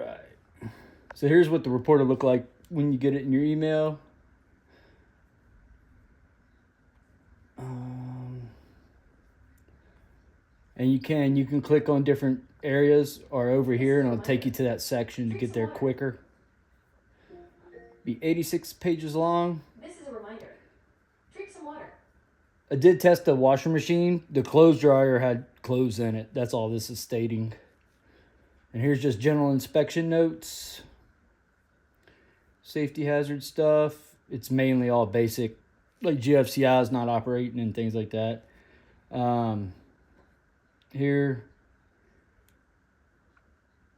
right. So here's what the report will look like when you get it in your email. And you can click on different areas or over here, and it'll take you to that section to get there quicker. Be 86 pages long. This is a reminder. Drink some water. I did test the washer machine. The clothes dryer had clothes in it. That's all this is stating. And here's just general inspection notes. Safety hazard stuff. It's mainly all basic, like GFCI is not operating and things like that. Here.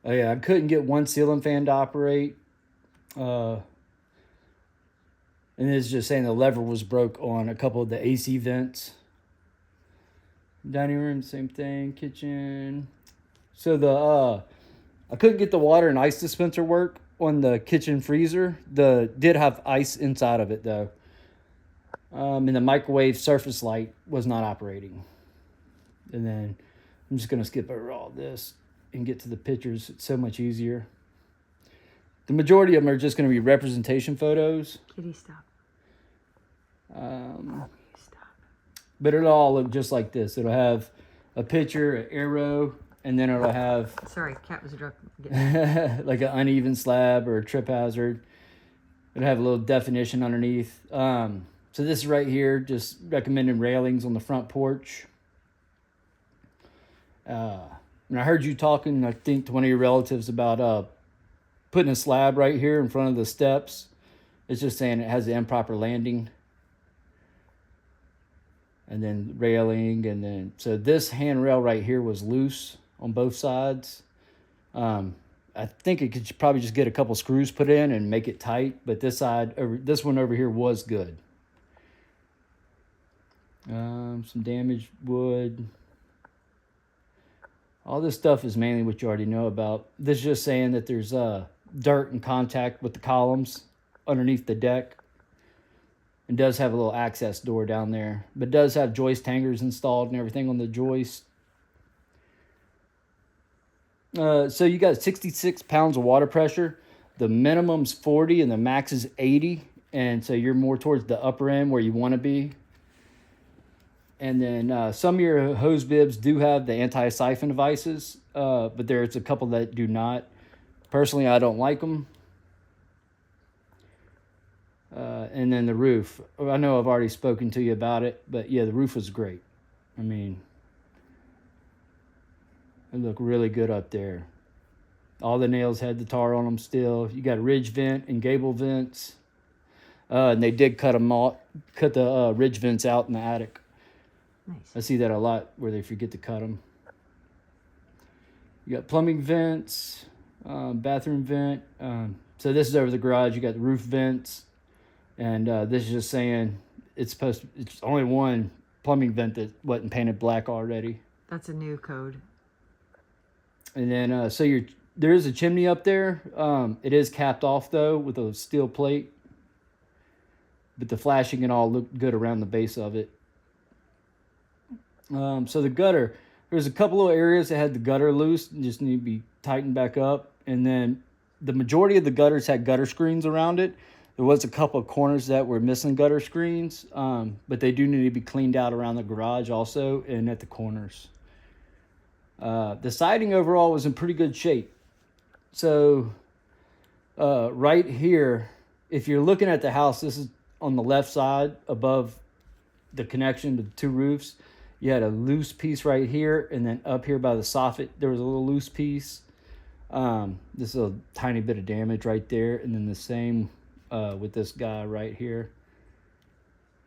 Oh yeah, I couldn't get one ceiling fan to operate. And it's just saying the lever was broke on a couple of the AC vents. Dining room, same thing. Kitchen. So I couldn't get the water and ice dispenser work on the kitchen freezer. Did have ice inside of it though. And the microwave surface light was not operating. And then I'm just gonna skip over all this and get to the pictures. It's so much easier. The majority of them are just gonna be representation photos. Kitty, stop. Stop. But it'll all look just like this. It'll have a picture, an arrow, and then it'll have... Sorry, cat was drunk. like an uneven slab or a trip hazard. It'll have a little definition underneath. So this right here, just recommended railings on the front porch. And I heard you talking, I think, to one of your relatives about putting a slab right here in front of the steps. It's just saying it has the improper landing. And then railing, and then... So this handrail right here was loose on both sides. I think it could probably just get a couple screws put in and make it tight. But this one over here was good. Some damaged wood. All this stuff is mainly what you already know about. This is just saying that there's dirt in contact with the columns underneath the deck. It does have a little access door down there. But it does have joist hangers installed and everything on the joist. So you got 66 pounds of water pressure. The minimum's 40 and the max is 80. And so you're more towards the upper end where you want to be. And then some of your hose bibs do have the anti-siphon devices, but there's a couple that do not. Personally, I don't like them. And then the roof. I know I've already spoken to you about it, but yeah, the roof was great. I mean, it looked really good up there. All the nails had the tar on them still. You got ridge vent and gable vents. And they did cut the ridge vents out in the attic. Nice. I see that a lot where they forget to cut them. You got plumbing vents, bathroom vent. So this is over the garage. You got the roof vents. And this is just saying it's only one plumbing vent that wasn't painted black already. That's a new code. And then, there is a chimney up there. It is capped off, though, with a steel plate. But the flashing and all looked good around the base of it. So the gutter, there's a couple of areas that had the gutter loose and just need to be tightened back up. And then the majority of the gutters had gutter screens around it. There was a couple of corners that were missing gutter screens, but they do need to be cleaned out around the garage also and at the corners. The siding overall was in pretty good shape. So right here, if you're looking at the house, this is on the left side above the connection to the two roofs. You had a loose piece right here, and then up here by the soffit, there was a little loose piece. This is a tiny bit of damage right there, and then the same with this guy right here.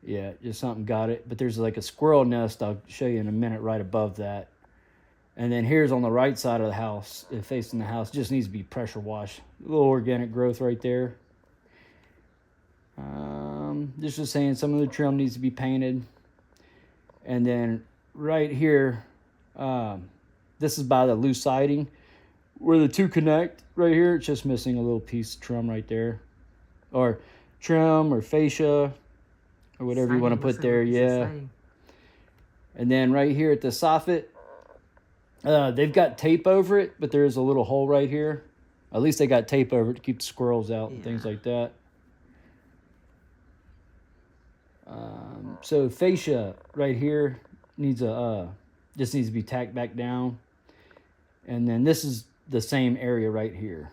Yeah, just something got it. But there's like a squirrel nest I'll show you in a minute right above that. And then here's on the right side of the house, facing the house, just needs to be pressure washed. A little organic growth right there. This is saying some of the trim needs to be painted. And then right here, this is by the loose siding. Where the two connect right here, it's just missing a little piece of trim right there. Or trim or fascia or whatever you want to put there, yeah. And then right here at the soffit, they've got tape over it, but there's a little hole right here. At least they got tape over it to keep the squirrels out and things Yeah. like that. So fascia right here needs just needs to be tacked back down, and then this is the same area right here.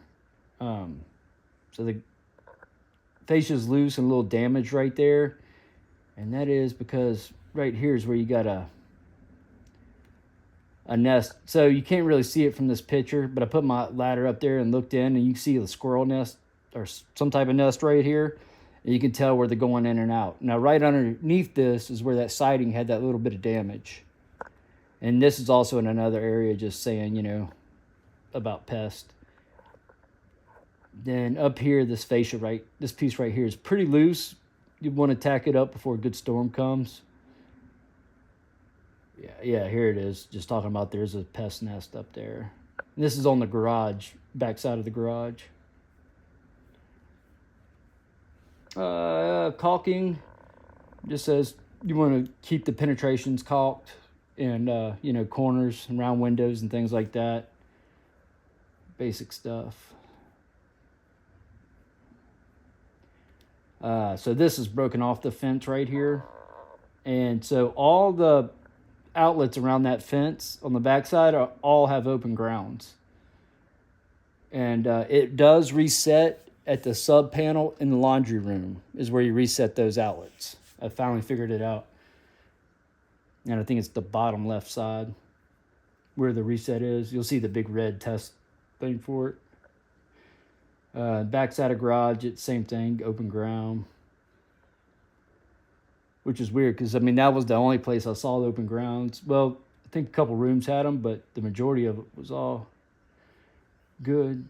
So the fascia is loose and a little damaged right there, and that is because right here is where you got a nest. So you can't really see it from this picture, but I put my ladder up there and looked in, and you can see the squirrel nest or some type of nest right here. And you can tell where they're going in and out. Now, right underneath this is where that siding had that little bit of damage. And this is also in another area, just saying, about pest. Then up here, this fascia this piece right here is pretty loose. You want to tack it up before a good storm comes. Yeah, here it is. Just talking about there's a pest nest up there. And this is on the garage, backside of the garage. Caulking just says you want to keep the penetrations caulked and corners and round windows and things like that. Basic stuff. So this is broken off the fence right here, and so all the outlets around that fence on the backside all have open grounds, and it does reset at the sub panel in the laundry room is where you reset those outlets. I finally figured it out. And I think it's the bottom left side where the reset is. You'll see the big red test thing for it. Backside of garage, it's same thing, open ground. Which is weird because, that was the only place I saw the open grounds. Well, I think a couple rooms had them, but the majority of it was all good.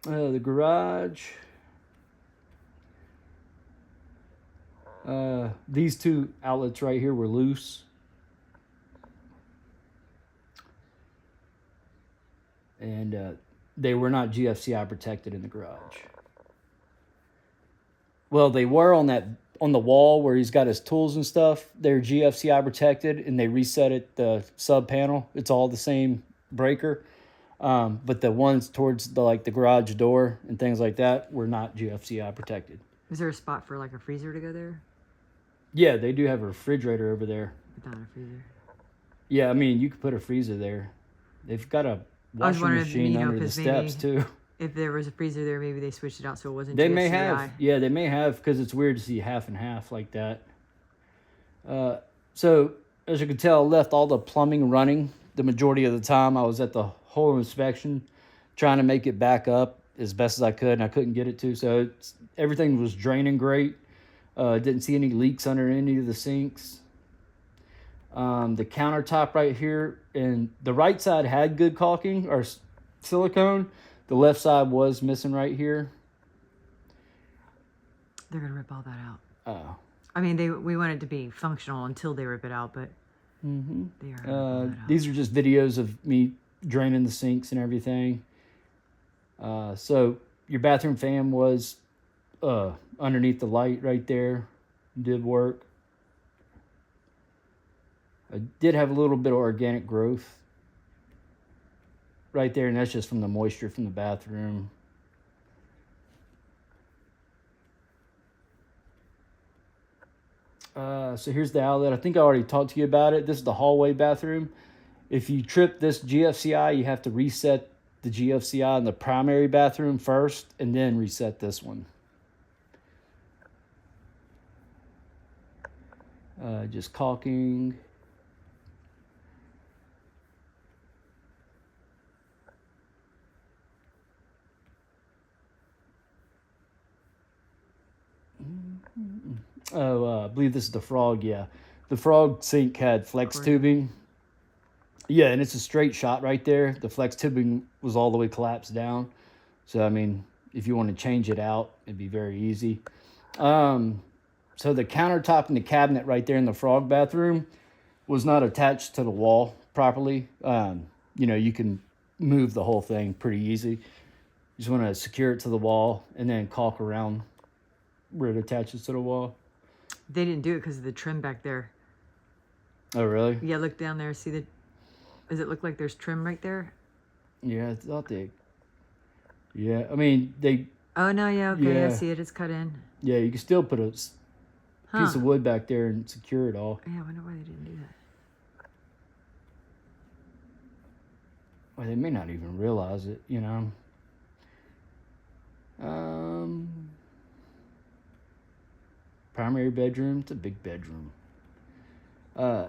The garage. These two outlets right here were loose. And they were not GFCI protected in the garage. Well, they were on the wall where he's got his tools and stuff. They're GFCI protected, and they reset it the sub panel. It's all the same breaker. But the ones towards the garage door and things like that were not GFCI protected. Is there a spot for like a freezer to go there? Yeah, they do have a refrigerator over there. But not a freezer. Yeah, you could put a freezer there. They've got a washing machine under the steps too. If there was a freezer there, maybe they switched it out so it wasn't They GFCI. may have. Yeah, they may have, because it's weird to see half and half like that. So, as you can tell, I left all the plumbing running the majority of the time. I was at the whole inspection trying to make it back up as best as I could, and I couldn't get it to. So, everything was draining great. Didn't see any leaks under any of the sinks. The countertop right here, and the right side had good caulking or silicone. The left side was missing right here. They're gonna rip all that out. Oh. We want it to be functional until they rip it out, but they are gonna rip all that out. These are just videos of me draining the sinks and everything. So your bathroom fan was underneath the light right there. Did work. I did have a little bit of organic growth right there, and that's just from the moisture from the bathroom. So here's the outlet. I think I already talked to you about it. This is the hallway bathroom. If you trip this GFCI, you have to reset the GFCI in the primary bathroom first and then reset this one. Just caulking. I believe this is the frog. Yeah, the frog sink had flex tubing. Yeah, and it's a straight shot right there. The flex tubing was all the way collapsed down. So if you want to change it out, it'd be very easy. So the countertop and the cabinet right there in the frog bathroom was not attached to the wall properly. You can move the whole thing pretty easy. You just want to secure it to the wall and then caulk around where it attaches to the wall. They didn't do it because of the trim back there. Oh, really? Yeah, look down there. See does it look like there's trim right there? Yeah, I thought they Yeah, I mean, Oh, no, yeah, okay, I yeah, see it. It's cut in. yeah, you can still put a piece Huh. of wood back there and secure it all. Yeah, I wonder why they didn't do that. Well, they may not even realize it, you know. Um, Primary bedroom. It's a big bedroom. Uh,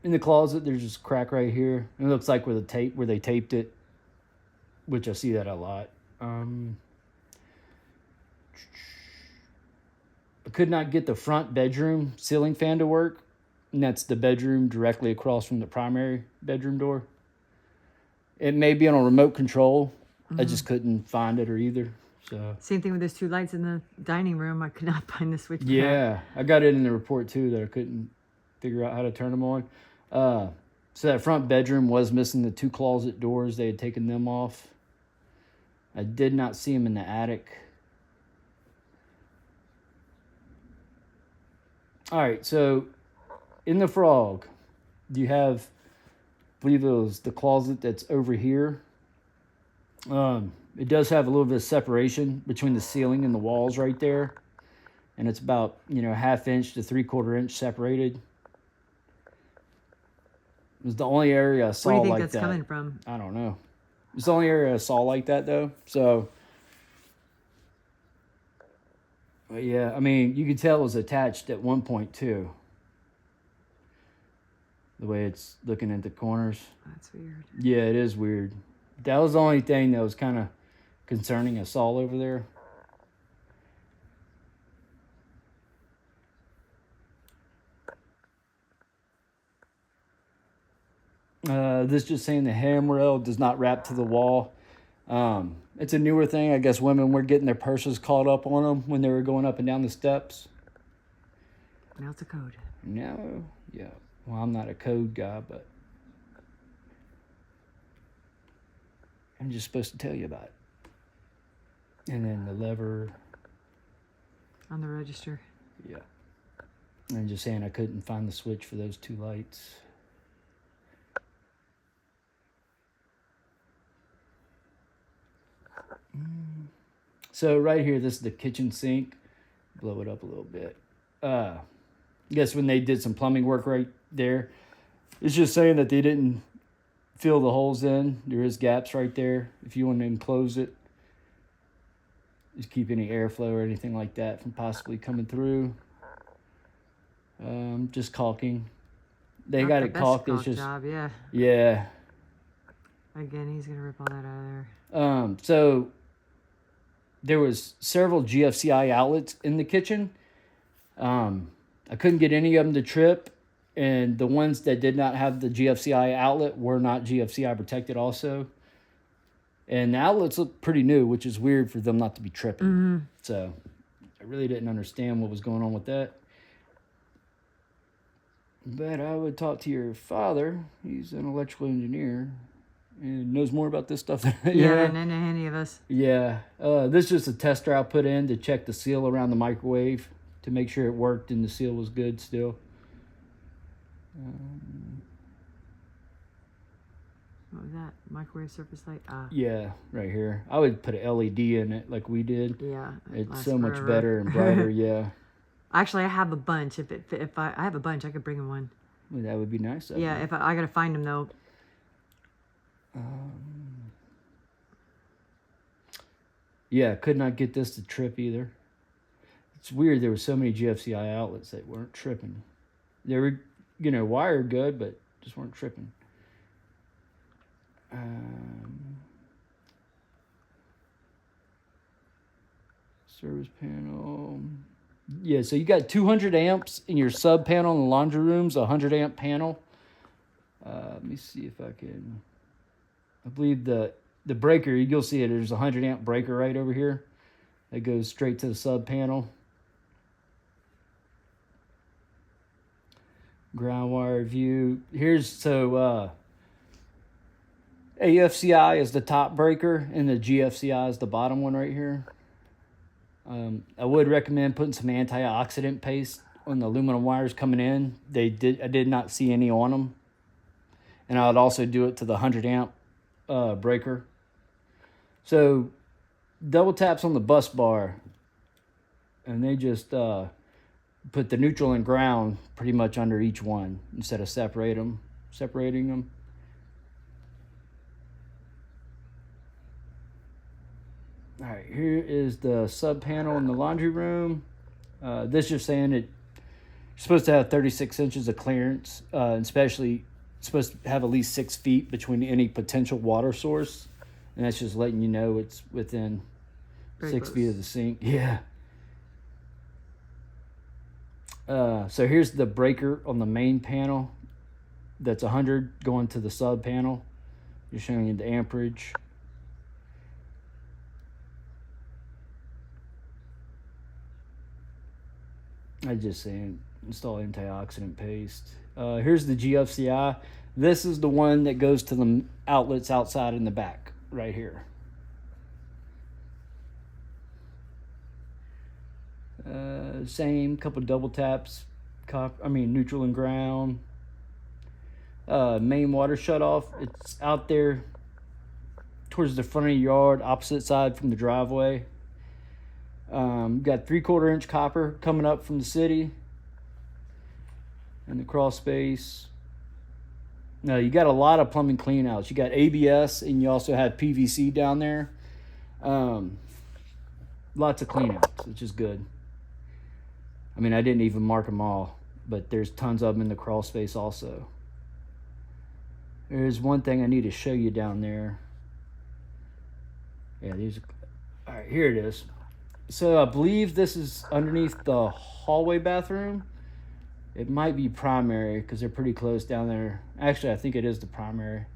in the closet, there's this crack right here. It looks like where they taped it, which I see that a lot. Um, I could not get the front bedroom ceiling fan to work, and that's the bedroom directly across from the primary bedroom door. It may be on a remote control. I just couldn't find it or either. So Same thing with those two lights in the dining room. I could not find the switch for that. yeah, I got it in the report too that I couldn't figure out how to turn them on. So that front bedroom was missing the two closet doors. They had taken them off. I did not see them in the attic. All right, so in the frog, do you have, I believe it was the closet that's over here. It does have a little bit of separation between the ceiling and the walls right there. And it's about, ½ inch to 3/4 inch separated. It was the only area I saw Where do you think like that's that. coming from? I don't know. It's the only area I saw like that though. So, but yeah, I mean, you could tell it was attached at one point too. The way it's looking at the corners. That's weird. Yeah, it is weird. That was the only thing that was kind of concerning I saw over there. This just saying the handrail does not wrap to the wall. It's a newer thing. I guess women were getting their purses caught up on them when they were going up and down the steps. Now it's a code. No, yeah. Well, I'm not a code guy, but I'm just supposed to tell you about it. And then the lever. On the register. Yeah. And just saying I couldn't find the switch for those two lights. So right here, this is the kitchen sink. Blow it up a little bit. I guess when they did some plumbing work right there, it's just saying that they didn't fill the holes in. There is gaps right there. If you want to enclose it, just keep any airflow or anything like that from possibly coming through. Just caulking. They got it caulked. It's just job, yeah. Yeah. Again, he's gonna rip all that out of there. So there was several GFCI outlets in the kitchen. I couldn't get any of them to trip, and the ones that did not have the GFCI outlet were not GFCI protected also. And the outlets look pretty new, which is weird for them not to be tripping. So I really didn't understand what was going on with that. But I would talk to your father. He's an electrical engineer and knows more about this stuff than than any of us. Yeah. This is just a tester I put in to check the seal around the microwave to make sure it worked and the seal was good still. What was that? Microwave surface light? Yeah, right here. I would put an LED in it like we did. Yeah. It's so much better and brighter, yeah. Actually, I have a bunch. If I have a bunch, I could bring him one. Well, that would be nice. Yeah, if I gotta find them though. Yeah, could not get this to trip either. It's weird there were so many GFCI outlets that weren't tripping. They were, wired good, but just weren't tripping. Service panel. Yeah, so you got 200 amps in your sub panel in the laundry room's a 100 amp panel. Let me see if I can. I believe the breaker, you'll see it. There's a 100 amp breaker right over here that goes straight to the sub panel. Ground wire view. AFCI is the top breaker and the GFCI is the bottom one right here. I would recommend putting some antioxidant paste on the aluminum wires coming in. I did not see any on them. And I would also do it to the 100 amp breaker. So double taps on the bus bar, and they just put the neutral and ground pretty much under each one instead of separating them. All right, here is the sub panel in the laundry room. This just saying you're supposed to have 36 inches of clearance, and especially supposed to have at least 6 feet between any potential water source, and that's just letting you know it's within Very 6 close. feet of the sink. Yeah. So here's the breaker on the main panel. That's 100 going to the sub panel. Just showing you the amperage. I just saying install antioxidant paste. Here's the GFCI. This is the one that goes to the outlets outside in the back, right here. Same couple double taps, neutral and ground. Main water shutoff. It's out there towards the front of your yard, opposite side from the driveway. Got 3/4 inch copper coming up from the city in the crawl space. Now you got a lot of plumbing clean outs. You got ABS and you also have PVC down there. Lots of clean outs, which is good. I mean, I didn't even mark them all, but there's tons of them in the crawl space also. There's one thing I need to show you down there. Yeah, all right, here it is. So I believe this is underneath the hallway bathroom. It might be primary because they're pretty close down there. Actually, I think it is the primary.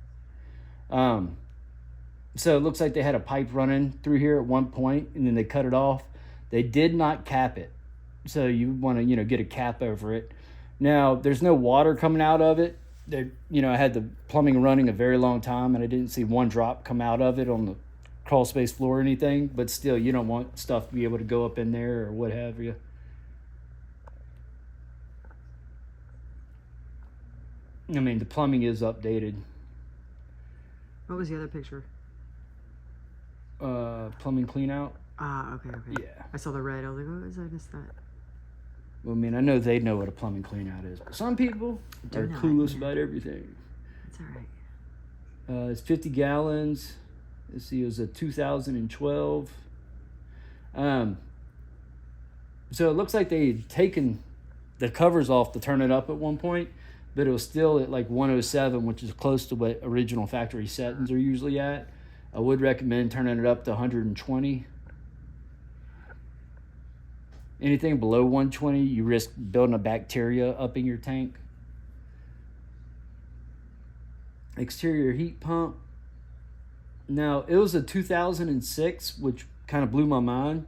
So it looks like they had a pipe running through here at one point, and then they cut it off. They did not cap it, so you want to get a cap over it. Now there's no water coming out of it. I had the plumbing running a very long time, and I didn't see one drop come out of it on the crawl space floor or anything. But still, you don't want stuff to be able to go up in there or what have you. I mean, the plumbing is updated. What was the other picture? Plumbing clean out. Ah, okay. Yeah. I saw the red. I was like, what was I missed that? Well, I mean, I know they know what a plumbing clean out is, but some people are clueless about everything. That's all right. It's 50 gallons. Let's see, it was a 2012. So it looks like they had taken the covers off to turn it up at one point, but it was still at like 107, which is close to what original factory settings are usually at. I would recommend turning it up to 120. Anything below 120, you risk building a bacteria up in your tank. Exterior heat pump. Now, it was a 2006, which kind of blew my mind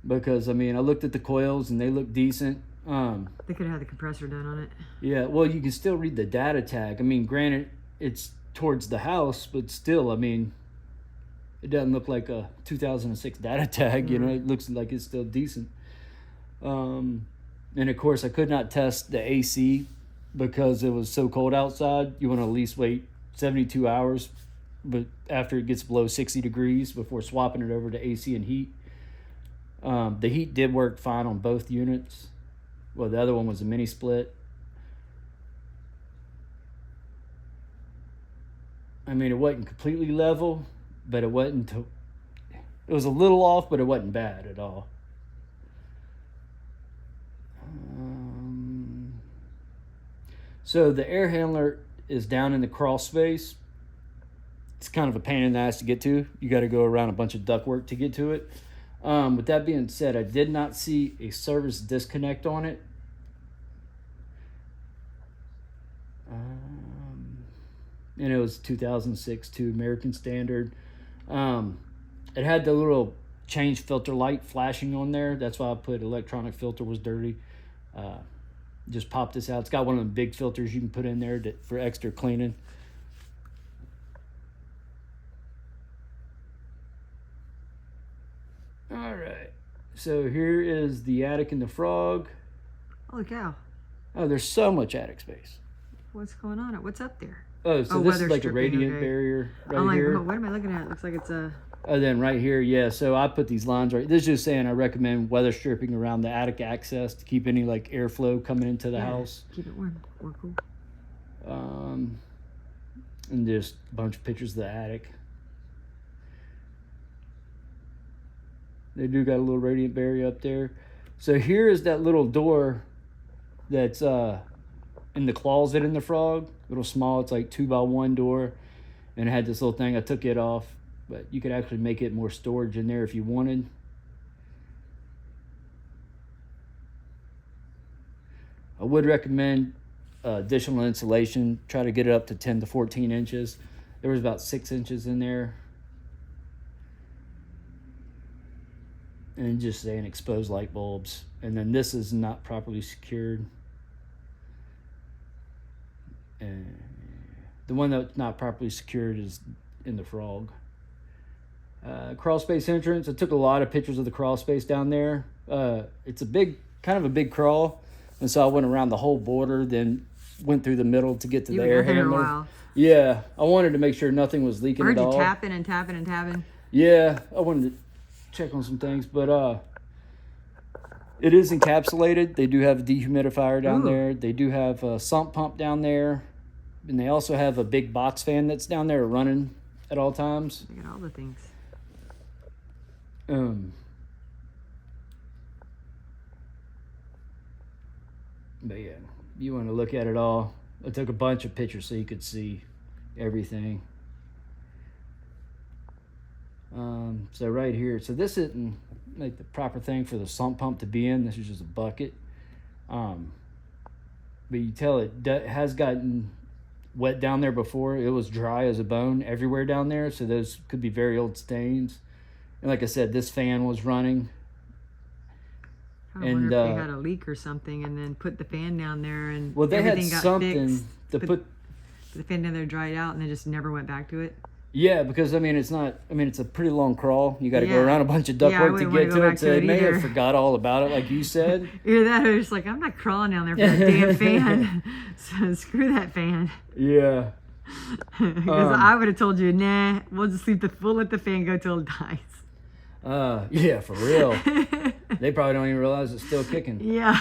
because, I mean, I looked at the coils and they look decent. They could have had the compressor done on it. Yeah, well, you can still read the data tag. I mean, granted, it's towards the house, but still, I mean, it doesn't look like a 2006 data tag, it looks like it's still decent. And of course, I could not test the AC because it was so cold outside. You want to at least wait 72 hours, but after it gets below 60 degrees before swapping it over to AC and heat. The heat did work fine on both units. Well, the other one was a mini split. I mean, it wasn't completely level, but it wasn't. It was a little off, but it wasn't bad at all. So the air handler is down in the crawl space. It's kind of a pain in the ass to get to. You got to go around a bunch of ductwork to get to it. With that being said, I did not see a service disconnect on it. And it was 2006 to American Standard. It had the little change filter light flashing on there. That's why I put electronic filter was dirty. Just pop this out. It's got one of the big filters you can put in there for extra cleaning. All right. So here is the attic and the frog. Holy cow. Oh, there's so much attic space. What's going on? What's up there? Oh, so this is like a stripping, radiant okay. barrier right I'm like, here. oh, what am I looking at? It looks like it's a Then right here, yeah. So I put these lines right. This is just saying I recommend weather stripping around the attic access to keep any like airflow coming into the house. Keep it warm. We're cool. And just a bunch of pictures of the attic. They do got a little radiant barrier up there. So here is that little door that's in the closet in the frog. Little small, it's like 2x1 door. And it had this little thing, I took it off. But you could actually make it more storage in there if you wanted. I would recommend additional insulation. Try to get it up to 10 to 14 inches. There was about 6 inches in there. And just saying exposed light bulbs. And then this is not properly secured. And the one that's not properly secured is in the frog. Crawl space entrance. I took a lot of pictures of the crawl space down there. It's a big, kind of a big crawl. And so I went around the whole border, then went through the middle to get to the air handler. Yeah, I wanted to make sure nothing was leaking at all. I heard you tapping and tapping and tapping. Yeah, I wanted to check on some things, but it is encapsulated. They do have a dehumidifier down there. They do have a sump pump down there, and they also have a big box fan that's down there running at all times. They got all the things. But yeah, you want to look at it all. I took a bunch of pictures so you could see everything. So right here, so this isn't like the proper thing for the sump pump to be in. This is just a bucket. But you tell it has gotten wet down there before. It was dry as a bone everywhere down there, so those could be very old stains. And like I said, this fan was running. I wonder if they had a leak or something, and then put the fan down there, and well, they everything had got something fixed, to put the fan down there, dried out, and then just never went back to it. Yeah, because I mean, it's not. I mean, it's a pretty long crawl. You got to go around a bunch of ductwork to get to it. So they may have forgot all about it, like you said. Either that, or just like, I'm not crawling down there for that damn fan. So screw that fan. Yeah. Because I would have told you, nah, we'll just we'll let the fan go till it dies. Yeah, for real. They probably don't even realize it's still kicking. Yeah.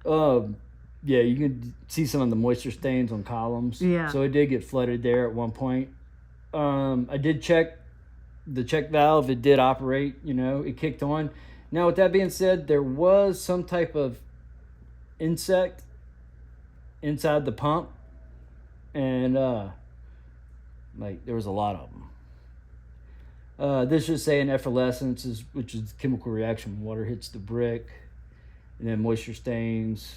Yeah, you can see some of the moisture stains on columns. Yeah. So it did get flooded there at one point. I did check the check valve. It did operate, it kicked on. Now, with that being said, there was some type of insect inside the pump. And, there was a lot of them. This is saying effervescence, which is chemical reaction when water hits the brick. And then moisture stains.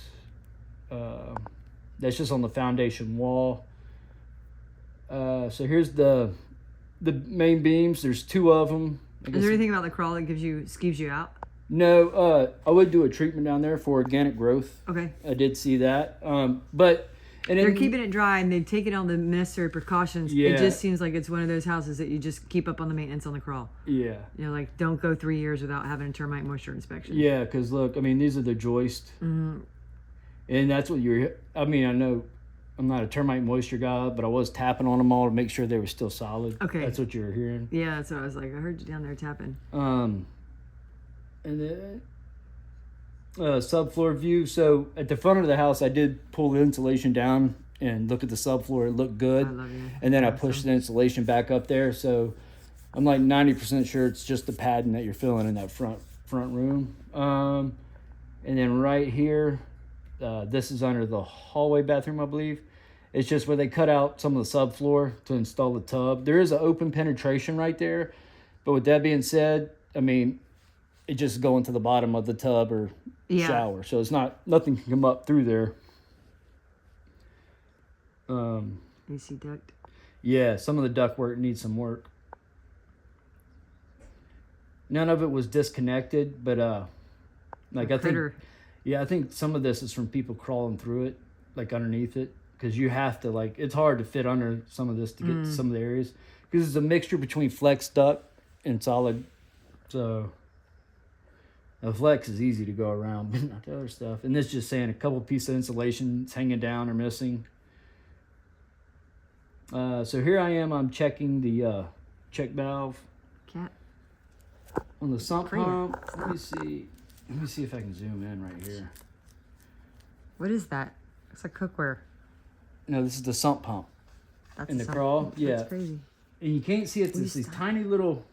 That's just on the foundation wall. So here's the main beams. There's 2 of them. Is there anything about the crawl that skeeves you out? No, I would do a treatment down there for organic growth. Okay. I did see that. But they're keeping it dry, and they've taken all the necessary precautions. Yeah. It just seems like it's one of those houses that you just keep up on the maintenance on the crawl. Yeah. Like don't go 3 years without having a termite moisture inspection. Yeah, because look, I mean, these are the joists. Mm-hmm. And that's what I know I'm not a termite moisture guy, but I was tapping on them all to make sure they were still solid. Okay. That's what you were hearing. Yeah, that's what I was like. I heard you down there tapping. And then subfloor view. So at the front of the house, I did pull the insulation down and look at the subfloor. It looked good. I love you. And then I pushed the insulation back up there. So I'm like 90% sure it's just the padding that you're filling in that front room. And then right here, this is under the hallway bathroom, I believe. It's just where they cut out some of the subfloor to install the tub. There is an open penetration right there. But with that being said, I mean, it just go into the bottom of the tub or shower. So it's nothing can come up through there. AC duct. Yeah, some of the duct work needs some work. None of it was disconnected, but I think some of this is from people crawling through it, like underneath it, because you have to it's hard to fit under some of this to get to some of the areas, because it's a mixture between flex duct and solid. So the flex is easy to go around, but not the other stuff. And this is just saying a couple pieces of insulation is hanging down or missing. So here I am. I'm checking the check valve. On the sump pump, let me see if I can zoom in right here. What is that? It's like cookware. No, this is the sump pump. That's in the crawl. That's yeah. crazy. And you can't see it. It's these tiny little,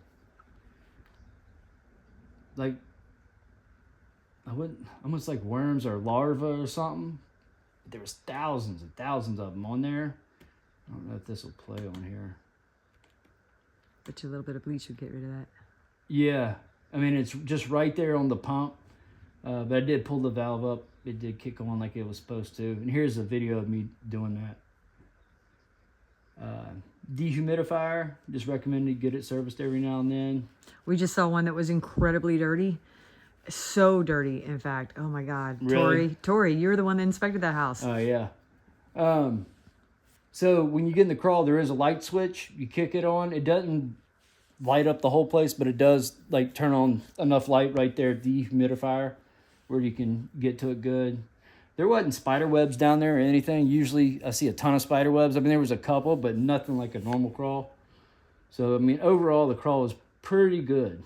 like, almost like worms or larvae or something. There was thousands and thousands of them on there. I don't know if this will play on here. Bet you a little bit of bleach would get rid of that. Yeah. I mean, it's just right there on the pump. But I did pull the valve up. It did kick on like it was supposed to. And here's a video of me doing that. Dehumidifier. Just recommend you get it serviced every now and then. We just saw one that was incredibly dirty. So dirty, in fact. Oh my God. Really? Tori, you're the one that inspected that house. Oh, yeah. So when you get in the crawl, there is a light switch. You kick it on. It doesn't light up the whole place, but it does like turn on enough light right there, dehumidifier, where you can get to it good. There wasn't spider webs down there or anything. Usually I see a ton of spider webs. I mean, there was a couple, but nothing like a normal crawl. So, I mean, overall, the crawl was pretty good.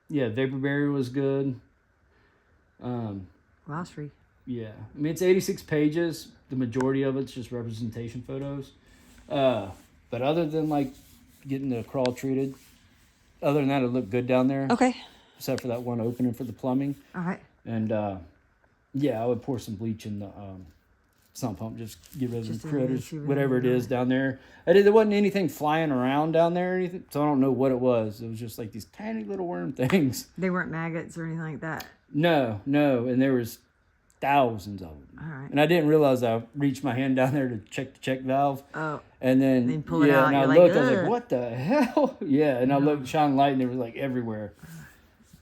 Yeah, vapor barrier was good. Glossary. Yeah, I mean, it's 86 pages. The majority of it's just representation photos. But other than, like, getting the crawl treated, other than that, it looked good down there. Okay. Except for that one opening for the plumbing. All right. And, yeah, I would pour some bleach in the sump pump. Just get rid of the critters, whatever it is down there. There wasn't anything flying around down there or anything, so I don't know what it was. It was just like these tiny little worm things. They weren't maggots or anything like that? No. And there was thousands of them. All right. And I didn't realize I reached my hand down there to check the check valve. Oh. And then you pull it out, and I you're looked, like, I was like, what the hell? Yeah, and I looked, shine light, and it was like everywhere.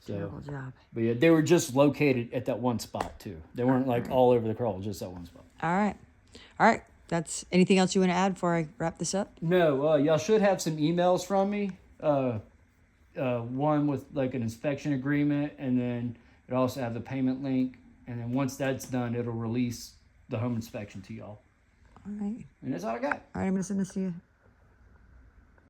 So, terrible job. But yeah, they were just located at that one spot too. They weren't like all over the crawl, just that one spot. All right. That's anything else you want to add before I wrap this up? No, y'all should have some emails from me. One with like an inspection agreement, and then it also have the payment link. And then once that's done, it'll release the home inspection to y'all. All right. And that's all I got. All right, I'm going to send this to you.